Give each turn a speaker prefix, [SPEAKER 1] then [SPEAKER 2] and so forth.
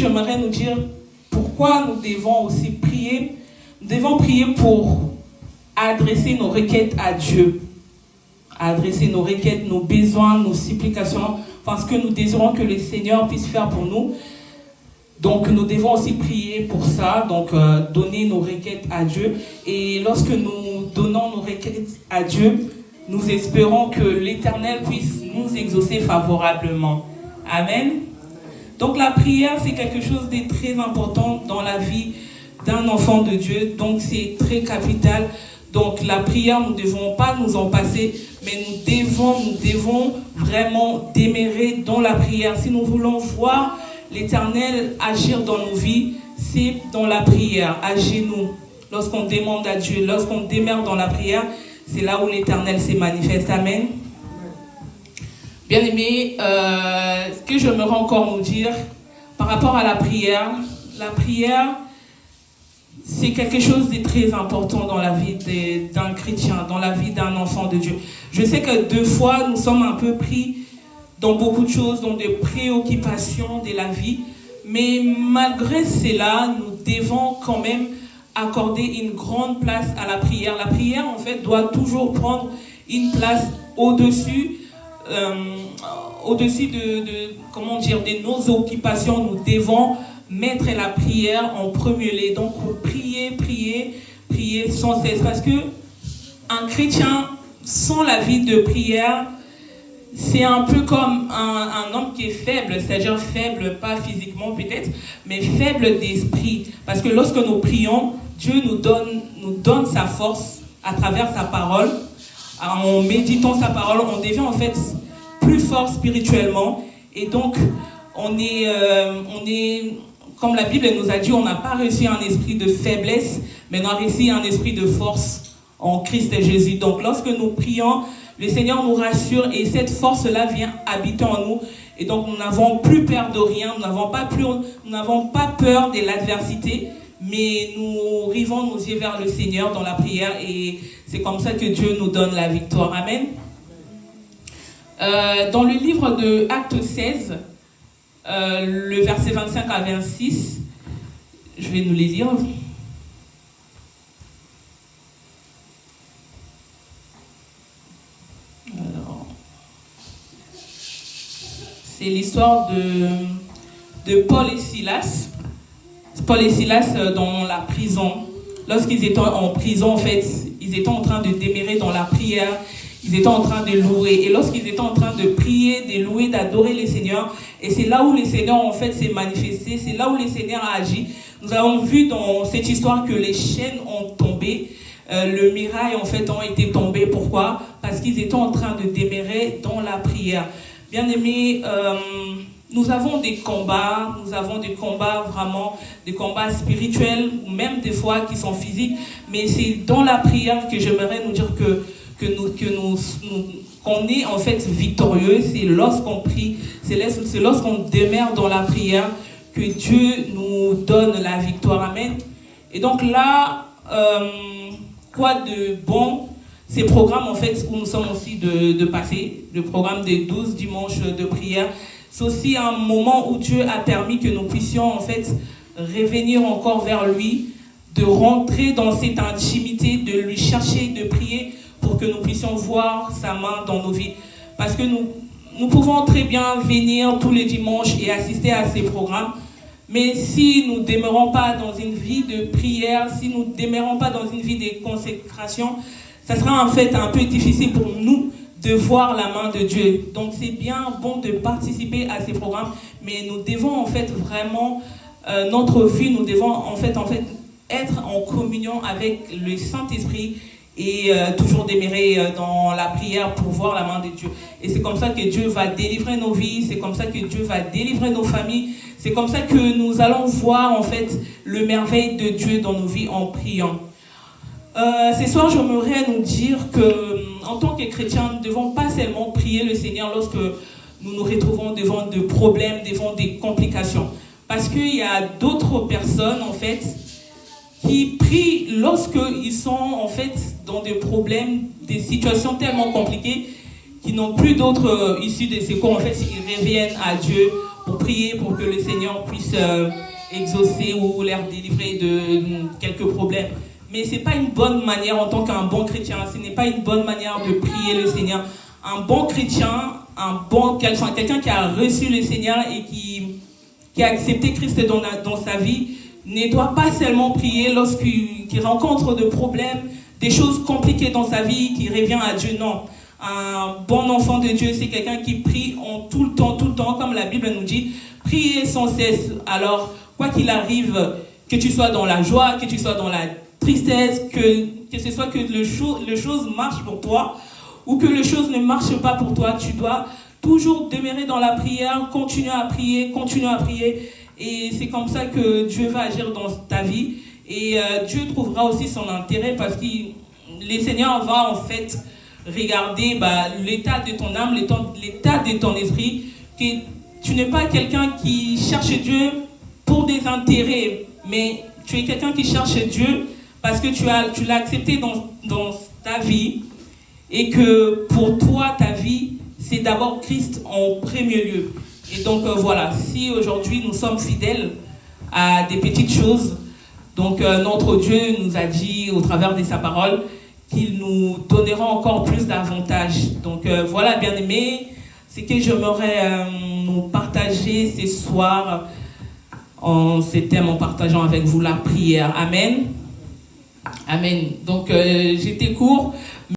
[SPEAKER 1] j'aimerais nous dire pourquoi nous devons aussi prier. Nous devons prier pour adresser nos requêtes à Dieu. Adresser nos requêtes, nos besoins, nos supplications, parce que nous désirons que le Seigneur puisse faire pour nous. Donc nous devons aussi prier pour ça, donc donner nos requêtes à Dieu. Et lorsque nous donnons nos requêtes à Dieu, nous espérons que l'Éternel puisse nous exaucer favorablement. Amen. Donc la prière, c'est quelque chose de très important dans la vie d'un enfant de Dieu. Donc c'est très capital. Donc la prière, nous ne devons pas nous en passer, mais nous devons vraiment demeurer dans la prière. Si nous voulons voir l'Éternel agir dans nos vies, c'est dans la prière, à genoux. Lorsqu'on demande à Dieu, lorsqu'on demeure dans la prière, c'est là où l'Éternel se manifeste. Amen. Bien aimé, ce que j'aimerais encore nous dire par rapport à la prière, c'est quelque chose de très important dans la vie d'un chrétien, dans la vie d'un enfant de Dieu. Je sais que deux fois, nous sommes un peu pris dans beaucoup de choses, dans des préoccupations de la vie, mais malgré cela, nous devons quand même accorder une grande place à la prière. La prière, en fait, doit toujours prendre une place au-dessus de nos occupations. Nous devons mettre la prière en premier lieu. Donc, prier sans cesse. Parce que un chrétien, sans la vie de prière, c'est un peu comme un homme qui est faible, c'est-à-dire faible, pas physiquement peut-être, mais faible d'esprit. Parce que lorsque nous prions, Dieu nous donne sa force à travers sa parole. En méditant sa parole, on devient en fait plus fort spirituellement. Et donc, on est comme la Bible nous a dit, on n'a pas reçu un esprit de faiblesse, mais on a reçu un esprit de force en Christ Jésus. Donc, lorsque nous prions, le Seigneur nous rassure et cette force-là vient habiter en nous. Et donc, nous n'avons plus peur de rien, nous n'avons pas peur de l'adversité, mais nous rivons nos yeux vers le Seigneur dans la prière et c'est comme ça que Dieu nous donne la victoire. Amen. Dans le livre de Actes 16, le verset 25 à 26, je vais nous les lire. Alors, c'est l'histoire de Paul et Silas. Paul et Silas dans la prison. Lorsqu'ils étaient en prison, en fait, ils étaient en train de demeurer dans la prière. Ils étaient en train de louer. Et lorsqu'ils étaient en train de prier, de louer, d'adorer le Seigneur, et c'est là où le Seigneur, en fait, s'est manifesté. C'est là où le Seigneur a agi. Nous avons vu dans cette histoire que les chaînes ont tombé. Le mirail, en fait, ont été tombés. Pourquoi? Parce qu'ils étaient en train de demeurer dans la prière. Bien aimés, nous avons des combats vraiment, des combats spirituels, ou même des fois qui sont physiques, mais c'est dans la prière que j'aimerais nous dire qu'on est en fait victorieux. C'est lorsqu'on prie, c'est lorsqu'on demeure dans la prière que Dieu nous donne la victoire. Amen. Et donc là, quoi de bon, ces programmes en fait où nous sommes aussi de passer, le programme des 12 dimanches de prière, c'est aussi un moment où Dieu a permis que nous puissions en fait revenir encore vers lui, de rentrer dans cette intimité, de lui chercher, de prier pour que nous puissions voir sa main dans nos vies. Parce que nous pouvons très bien venir tous les dimanches et assister à ces programmes, mais si nous ne demeurons pas dans une vie de prière, si nous ne demeurons pas dans une vie de consécration, ça sera en fait un peu difficile pour nous de voir la main de Dieu. Donc c'est bien bon de participer à ces programmes, mais nous devons en fait vraiment, notre vie, nous devons en fait être en communion avec le Saint-Esprit et toujours demeurer dans la prière pour voir la main de Dieu. Et c'est comme ça que Dieu va délivrer nos vies, c'est comme ça que Dieu va délivrer nos familles, c'est comme ça que nous allons voir en fait le merveille de Dieu dans nos vies en priant. Ce soir, j'aimerais nous dire que, en tant que chrétiens, nous ne devons pas seulement prier le Seigneur lorsque nous nous retrouvons devant des problèmes, devant des complications. Parce qu'il y a d'autres personnes, en fait, qui prient lorsqu'ils sont, en fait, dans des problèmes, des situations tellement compliquées, qui n'ont plus d'autres issues de secours. En fait, ils reviennent à Dieu pour prier pour que le Seigneur puisse exaucer ou les délivrer de quelques problèmes. Mais ce n'est pas une bonne manière en tant qu'un bon chrétien, ce n'est pas une bonne manière de prier le Seigneur. Un bon chrétien, quelqu'un qui a reçu le Seigneur et qui a accepté Christ dans sa vie, ne doit pas seulement prier lorsqu'il rencontre des problèmes, des choses compliquées dans sa vie, qui revient à Dieu. Non. Un bon enfant de Dieu, c'est quelqu'un qui prie en tout le temps, comme la Bible nous dit, prier sans cesse. Alors, quoi qu'il arrive, que tu sois dans la joie, que tu sois dans la tristesse, que ce soit que le chose marche pour toi, ou que les choses ne marchent pas pour toi, tu dois toujours demeurer dans la prière, continuer à prier. Et c'est comme ça que Dieu va agir dans ta vie. Et Dieu trouvera aussi son intérêt parce que le Seigneur va en fait regarder l'état de ton âme, l'état de ton esprit, que tu n'es pas quelqu'un qui cherche Dieu pour des intérêts, mais tu es quelqu'un qui cherche Dieu parce que tu l'as accepté dans ta vie et que pour toi, ta vie, c'est d'abord Christ en premier lieu. Et donc voilà, si aujourd'hui nous sommes fidèles à des petites choses, donc notre Dieu nous a dit au travers de sa parole qu'il nous donnera encore plus d'avantages. Donc voilà, bien-aimés, c'est que j'aimerais nous partager ce soir en ces thèmes, en partageant avec vous la prière. Amen. Amen. Donc j'étais court.